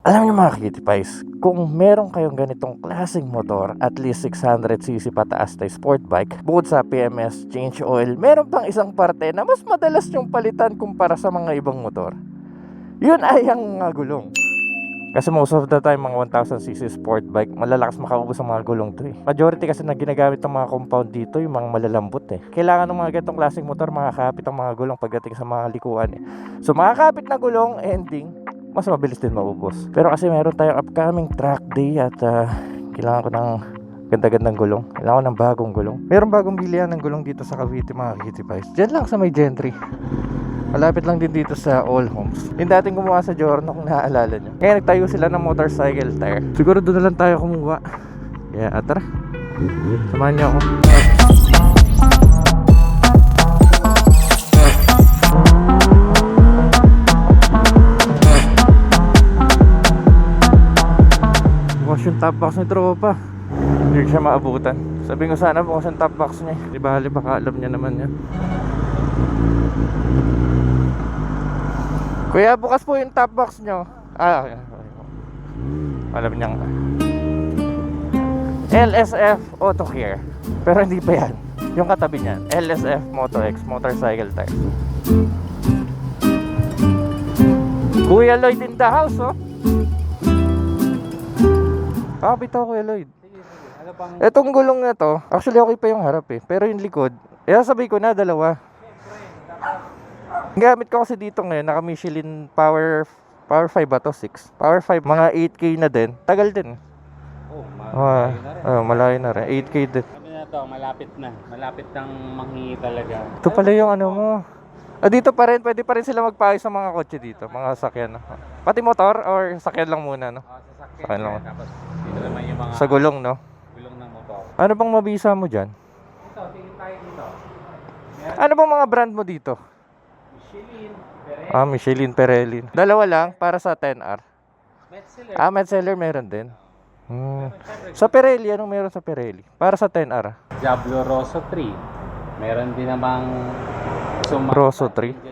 Alam niyo mga Kitty Pies, kung meron kayong ganitong klaseng motor, at least 600cc pataas na sport bike, bukod sa PMS, change oil, meron pang isang parte na mas madalas yung palitan kumpara sa mga ibang motor. Yun ay ang mga gulong. Kasi most of the time, mga 1000cc sport bike, malalakas makaubos ang mga gulong to eh. Majority kasi na ginagamit ng mga compound dito, yung mga malalambot eh. Kailangan ng mga ganitong klaseng motor, makakapit ang mga gulong pagdating sa mga likuan eh. So makakapit na gulong, ending, mas mabilis din maubos. Pero kasi meron tayong upcoming track day at kailangan ko ng ganda-gandang gulong. Kailangan ko ng bagong gulong. Meron bagong bilihan ng gulong dito sa Cavite mga Kitty Pies. Diyan lang sa may Gentry. Malapit lang din dito sa All Homes. Yung dating gumawa sa Giorno kung naaalala nyo. Ngayon nagtayo sila ng motorcycle tire. Siguro doon na lang tayo kumuha. Kaya tara, samahan niyo ako. Bukas yung top box ni tropa. Hindi siya maabutan. Sabi ko sana bukas yung top box niya. Di ba baka alam niya naman yan. Kuya, bukas po yung top box nyo. Alam niya nga. LSF Auto Care. Pero hindi pa yan. Yung katabi niyan, LSF Moto X Motorcycle Tire. Kuya Lloyd in the house, oh. Bitaw Kuya Lloyd. Etong gulong na to, actually okay pa yung harap eh. Pero yung likod, sabay ko na dalawa. Gamit ko kasi dito ngayon, naka Michelin Power 5 ba to? 6 Power 5, mga 8K na din. Tagal din. Malayo na rin. 8K din. Sabi na to, malapit na. Malapit nang manghingi talaga. Ito pala yung ano mo. Dito pa rin, pwede pa rin sila magpaayos sa mga kotse dito, mga sakyan. Pati motor or sakyan lang muna, no? Sakyan lang. Tapos dito naman yung mga sa gulong, no? gulong ng motor. Ano bang mabisa mo dyan? Ito, tingin tayo dito. Ano bang mga brand mo dito? Michelin, Pirelli. Michelin, Pirelli. Dalawa lang para sa 10R. Metzeler. Metzeler meron din. Sa Pirelli, anong meron sa Pirelli? Para sa 10R. Diablo Rosso 3. Meron din namang Rosso 3.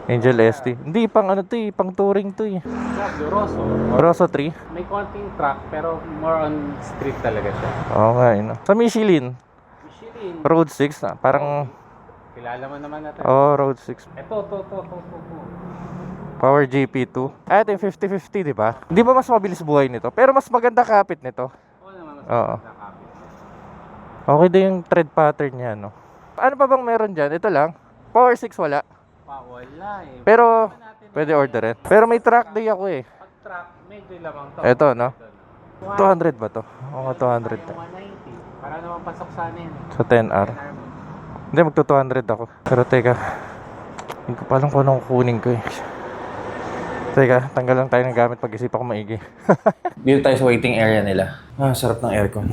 Angel ST. Hindi, pang ano to eh, pang touring to eh. Diablo Rosso. Rosso 3. May konting track pero more on street talaga siya. Oo nga, Sa Michelin, Michelin. Road 6 na. Parang, Kilala mo naman natin. Road 6. Ito. Power GP2. Ito yung 50-50, di ba? Hindi ba mas mabilis buhay nito? Pero mas maganda kapit nito. Oo naman, mas Oo. nakakapit. Okay din yung tread pattern niya, no? Ano pa bang meron dyan? Ito lang. Power 6 wala. Wala eh. Pero, pwede orderin. Pero may track day ako eh. Pag track, medyo lamang to. Ito, no? 200 ba to? Oo, 200. 190. Para naman pasok sa anin. Sa 10R. Hindi, magto 200 ako. Pero teka, hindi ko pa alam kung anong kukunin ko eh. Teka, tanggal lang tayo ng gamit pag-isip ako maigi. Dito tayo sa waiting area nila. Sarap ng aircon.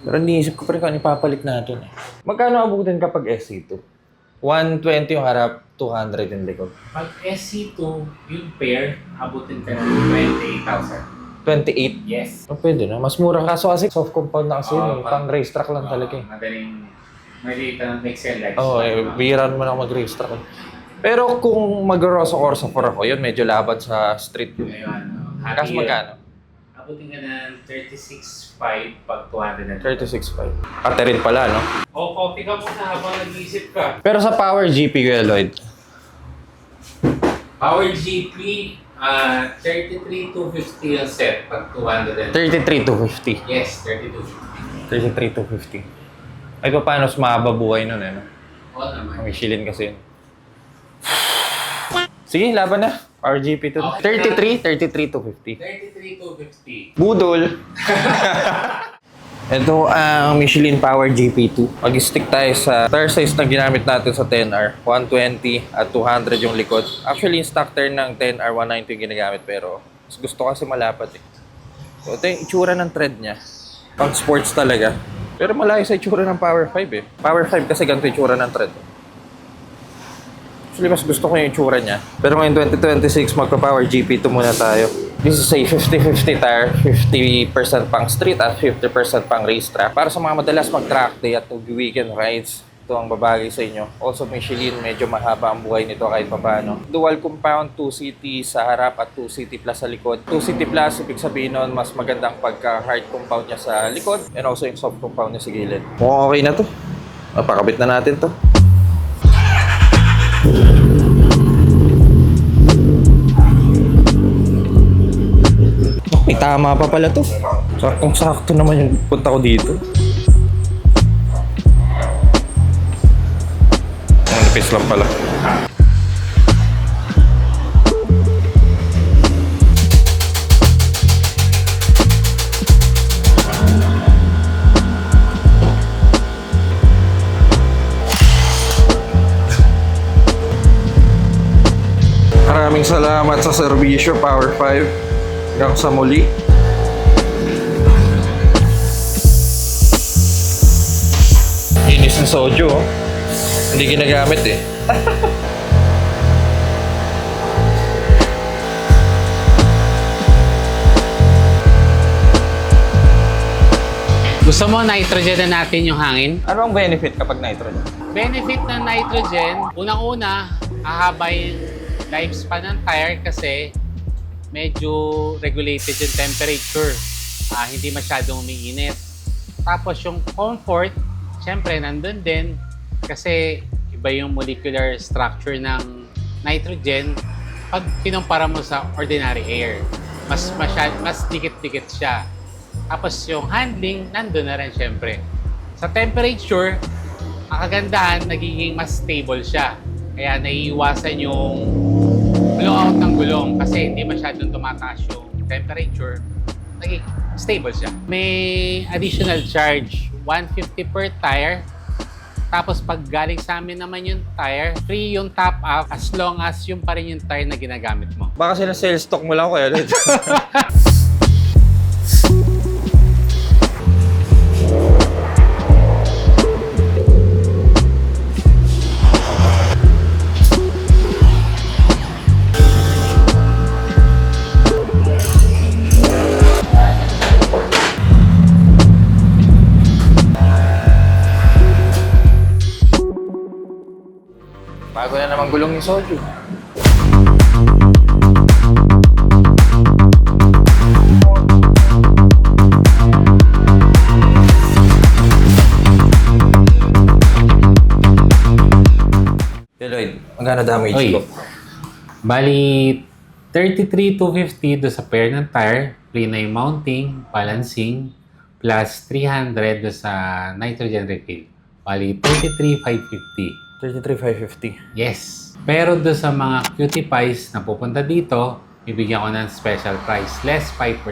Pero iniisip ko pa rin kung ano ipapalit natin eh. Magkano abutin kapag SC2? 120 yung harap, 200 yung likod. Pag SC2, yung pair, abutin ka ng 28,000. 28? Yes. Pwede na. Mas mura. Kaso kasi soft compound na kasi yun. Pang racetrack lang talaga eh. Madaling malita ng Excel like. Biran mo na mag-racetrack. Pero kung mag-Rosso Corsa 4 ako, yun medyo laban sa street. Ngayon, Kaso magkano? abutin ka ng 36,500 pag 200. 36.5. Ate rin pala, no? Copy ka muna habang nag-iisip ka. Pero sa Power GP, Kuya Lloyd? Power GP, 33,250 yung set pag 200. 33,250. Yes, 32,250. 33,250. Ay, paano mas mahaba buhay nun, eh, no? Oo naman. Michelin kasi yun. Sige, laban na. Power GP to. 33,250. 33,250. Budol. Ito ang Michelin Power GP2. Mag-stick tayo sa tire size na ginamit natin sa 10R. 120 at 200 yung likod. Actually, yung stock tire ng 10R, 190 yung ginagamit. Pero mas gusto kasi malapat eh. So, ito yung itsura ng tread niya. Pang sports talaga. Pero malayo sa itsura ng Power 5 eh. Power 5 kasi ganito yung itsura ng tread. Actually, mas gusto ko yung itsura niya. Pero ngayon 2026, magpa-Power GP2 muna tayo. This is a 50-50 tire. 50% pang street at 50% pang racetrack. Para sa mga madalas mag-track day at mag-weekend rides. ito ang babagay sa inyo. Also, Michelin, medyo mahaba ang buhay nito kahit papaano. Dual compound, 2CT sa harap at 2CT plus sa likod. 2CT plus, ibig sabihin nun, mas magandang pagka-hard compound niya sa likod and also yung soft compound niya sa gilid. Mukhang okay na to. Pakabit na natin to. May tama pa pala to. Saktong-sakto naman yung punta ko dito. Manipis lang pala. Maraming salamat sa serbisyo, Power 5. Hanggang sa muli. Inis ng soju, oh. Hindi ginagamit eh. Gusto mo nitrogen na natin yung hangin? Ano ang benefit kapag nitrogen? Benefit ng nitrogen, unang-una, hahaba yung lifespan ng tire kasi medyo regulated yung temperature. Hindi masyadong umiinit. Tapos yung comfort, syempre nandun din kasi iba yung molecular structure ng nitrogen pag kinumpara mo sa ordinary air. Mas dikit-dikit siya. Tapos yung handling, nandun na rin syempre. Sa temperature, ang kagandahan, nagiging mas stable siya. Kaya naiiwasan yung blowout ng gulong kasi hindi masyadong tumataas yung temperature. Naging stable siya. May additional charge, 150 per tire. Tapos pag galing sa amin naman yung tire, free yung top up as long as yung pa rin yung tire na ginagamit mo. Baka sila sales stock mo lang kaya ulit. Bago na naman gulong yung soju. Lloyd, magkano damage Oy, ko? bali 33,250 do sa pair ng tire, free na yung mounting, balancing, plus 300 do sa nitrogen refill. Bali 33,550. 33,550. Yes. Pero do sa mga cutie pies na pupunta dito, bibigyan ko ng special price, less 5%.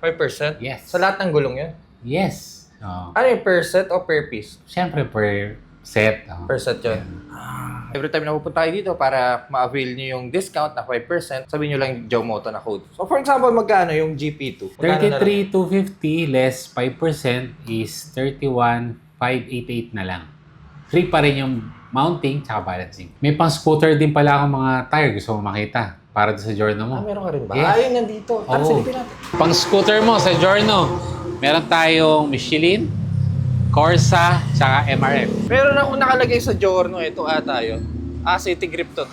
5%? Yes. Sa lahat ng gulong yun? Yes. Oh. Ano yung per set o per piece? Siyempre per set. Oh. Per set yun. Every time na pupunta kayo dito para ma-avail nyo yung discount na 5%, sabihin nyo lang yung Jowmoto na code. So for example, magkano yung GP2? Magkano na lang? 33,250 less 5% is 31,588 na lang. Free pa rin yung mounting tsaka balancing. May pang scooter din pala akong mga tire gusto mo makita para sa Giorno mo. Meron ka rin ba? Yes. Ayun, nandito. Tara, Oo. silipin natin. Pang scooter mo sa Giorno, meron tayong Michelin, Corsa, tsaka MRF. Meron akong nakalagay sa Giorno. Ito ata yun. City Grip to.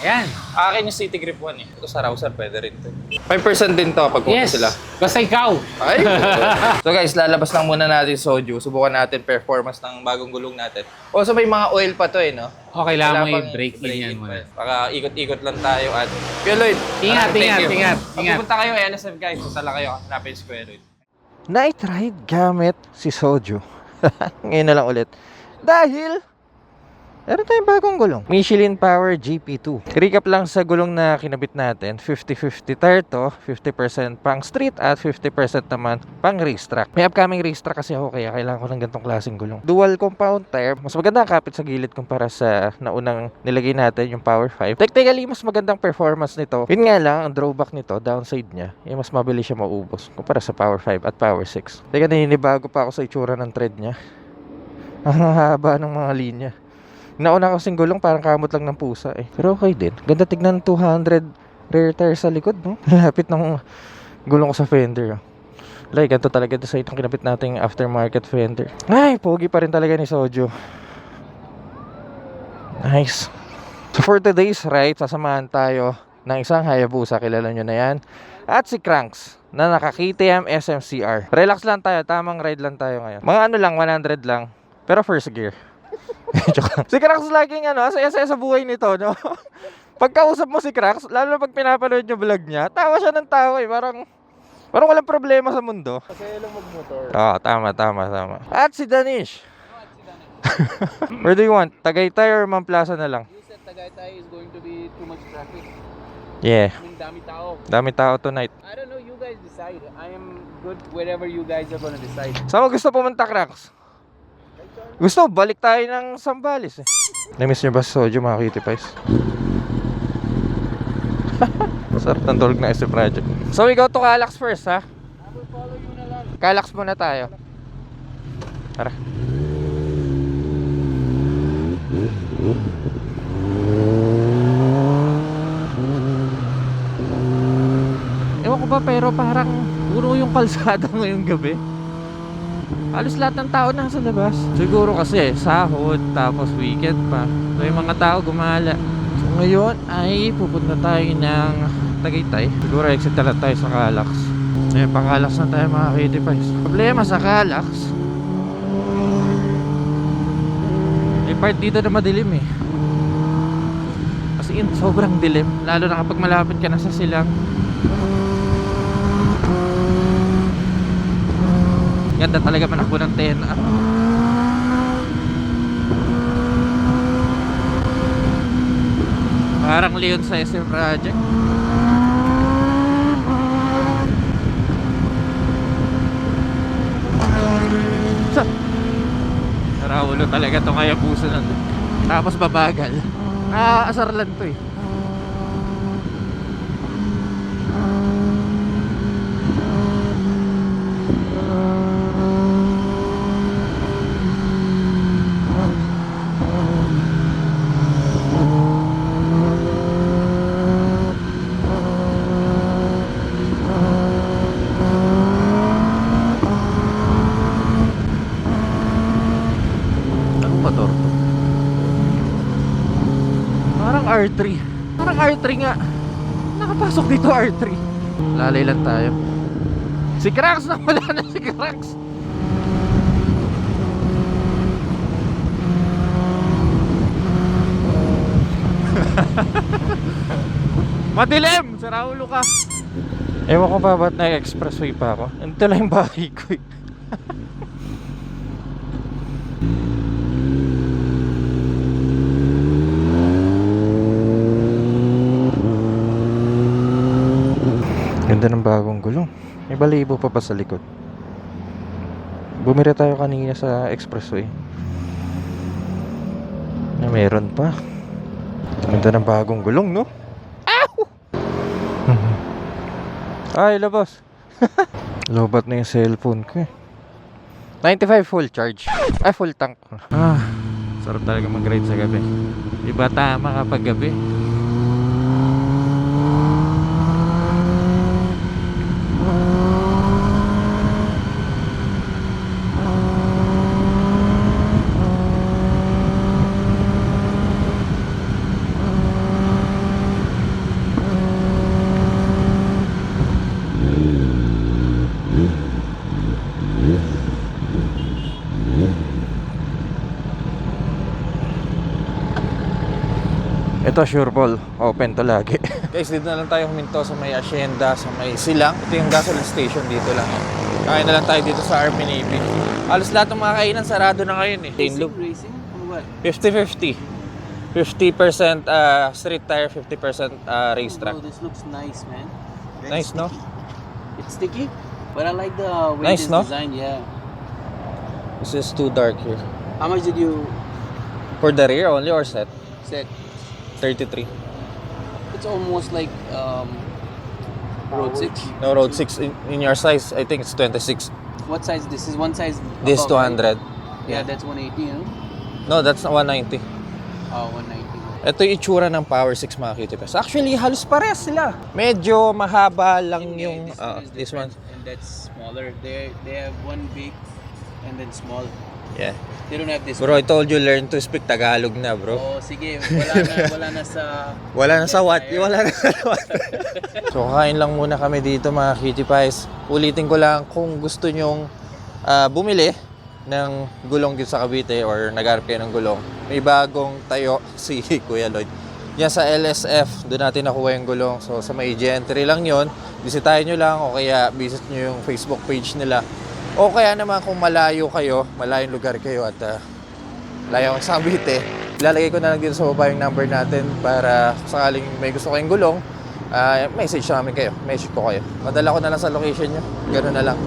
Ayan. Akin yung City Grip 1 eh. Ito sa Rouser, pwede rin to. 5% din to pag pumunta Yes. sila. Basta ikaw. Ay! So guys, lalabas lang muna natin soju. Subukan natin performance ng bagong gulong natin. Also may mga oil pa to eh, no? Okay lang mo Wala pang i-break in yan pa muna. eh. Baka ikot-ikot lang tayo at... Kuya Lloyd! Ingat, thank ingat, you. ingat, Pag ingat. pupunta kayo, NSF guys, sasala kayo. Hanapin si Kuya Lloyd. Night ride gamit si Soju. Ngayon na lang ulit. Dahil meron tayong bagong gulong. Michelin Power GP2. Recap lang sa gulong na kinabit natin. 50-50 tire to. 50% pang street at 50% naman pang racetrack. May upcoming racetrack kasi ako kaya kailangan ko ng ganitong klaseng gulong. Dual compound tire. Mas maganda ang kapit sa gilid kumpara sa naunang nilagay natin yung Power 5. Technically, mas magandang performance nito. Yun nga lang, ang drawback nito, downside niya, mas mabilis siya maubos kumpara sa Power 5 at Power 6. Teka, naninibago pa ako sa itsura ng tread niya. Ang haba ng mga linya. Nauna kasing gulong, parang kamot lang ng pusa eh. Pero okay din. Ganda tignan, 200 rear tire sa likod, no? Lapit ng gulong ko sa fender. Like, ganito talaga ito sa itong kinapit nating aftermarket fender. Ay, pogi pa rin talaga ni Soju. Nice. So for today's ride, sasamahan tayo ng isang Hayabusa. Kilala nyo na yan. At si Cranks na naka KTM SMCR. Relax lang tayo. Tamang ride lang tayo ngayon. Mga ano lang, 100 lang. Pero first gear. Si Cranks laging asaya-saya sa buhay nito, no? Pagkausap mo si Cranks, lalo na pag pinapanood yung vlog niya, tawa siya ng tawa eh. Parang walang problema sa mundo. Kasi lang magmotor. Oo, tama. At si Danish. Where do you want? Tagaytay or Mamplaza na lang? You said Tagaytay is going to be too much traffic. Yeah. I mean, dami tao. Dami tao tonight. I don't know, you guys decide. I am good wherever you guys are gonna decide. Saan mo gusto pumunta, Cranks? Gusto, balik tayo ng Sambales eh. Na-miss niyo ba si Sojo, mga Kitty Pies? Sarap ng tulog na SF Project. So we go to Calax first, ha? I will follow you na lang. Calax muna tayo. Tara. Ewan ko ba, pero parang puro yung kalsada ngayong gabi. Halos lahat ng tao nasa labas. Siguro kasi sahod, tapos weekend pa. So yung mga tao gumala. So ngayon ay pupunta tayo ng Tagaytay. Siguro exit na lang tayo sa Calax. Eh, pang-Calax na tayo, mga Kitty Pies. Problema sa Calax, may part dito na madilim eh. As in, sobrang dilim. Lalo na kapag malapit ka na sa silang. Ganda talaga manakbo ng tena. Parang Leon sa SM Project. Naraulo talaga itong Hayabusa na to. Tapos babagal. Asar lang to eh. Motor to. Parang R3. Parang R3 nga. Nakapasok dito R3. Lalay lang tayo. Si Cranks na, wala na si Cranks. Madilim! Sara ulo ka. Ewan ko ba ba't na-expressway pa ako. Ito lang yung bahay ko eh. Ganda ng bagong gulong. May balibo pa sa likod. Bumira tayo kanina sa expressway. Na meron pa. Ganda ng bagong gulong, no? Ow! Ay, labas. Lobat na yung cellphone ko eh. 95 full charge. Ay, full tank. Sarap talaga mag-ride sa gabi. Iba tama kapag gabi. Ito sure ball, open to lagi. Guys, dito na lang tayo huminto sa may Hacienda, sa may Silang. Ito yung gasoline station dito lang. Kain na lang tayo dito sa Army Navy. Halos lahat ng mga kainan sarado na ngayon eh. Chain loop. Racing or what? 50-50. 50% street tire, 50% racetrack. Oh, this looks nice, man. Very Nice, no? sticky. It's sticky, but I like the way Nice, it's no? designed. Yeah. This is too dark here. How much did you For the rear only or set? set? 33. It's almost like Road 6. No, Road 6 in your size, I think it's 26. What size? This is one size. This above, right? 200. Yeah, that's 180, you know? No, that's 190. Oh, 190. Ito yung itsura ng Power 6, mga Kitty Pies. Actually, halos parehas sila. Medyo mahaba lang yung This one is this one. different, and that's smaller. They have one big and then small. Yeah. You don't have this. Bro, I told you learn to speak Tagalog na, bro. Oh, sige. Wala na sa... Wala na sa what? Wala na sa what? So, kakain lang muna kami dito mga Cutie Pies. Ulitin ko lang kung gusto nyong bumili ng gulong dito sa Cavite or nagharap kayo ng gulong. May bagong tayo si Kuya Lloyd. Yan sa LSF, doon natin nakuha yung gulong. So, sa may gentry lang yon, bisitahin nyo lang o kaya visit nyo yung Facebook page nila. O kaya naman kung malayo kayo, malayong lugar kayo at layo sa Cavite, ilalagay ko na lang dito sa baba yung number natin para sakaling may gusto kayong gulong, message namin kayo, message ko kayo. Madala ko na lang sa location nyo, gano'n na lang.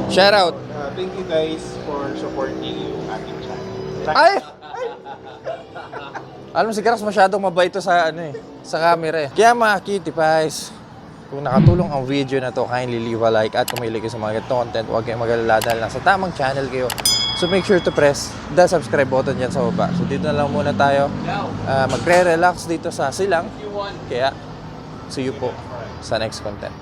Shout out! Thank you guys for supporting yung ating channel. Ay! Alam mo si Krax masyadong mabait to sa sa camera eh. Kaya mga Cutie Pies, kung nakatulong ang video na to, kindly leave a like at kung mahilig kayo sa mga ganitong content, huwag kayong mag-alala dahil nasa tamang channel kayo. So make sure to press the subscribe button dyan sa baba. So dito na lang muna tayo magre-relax dito sa silang. Kaya see you po sa next content.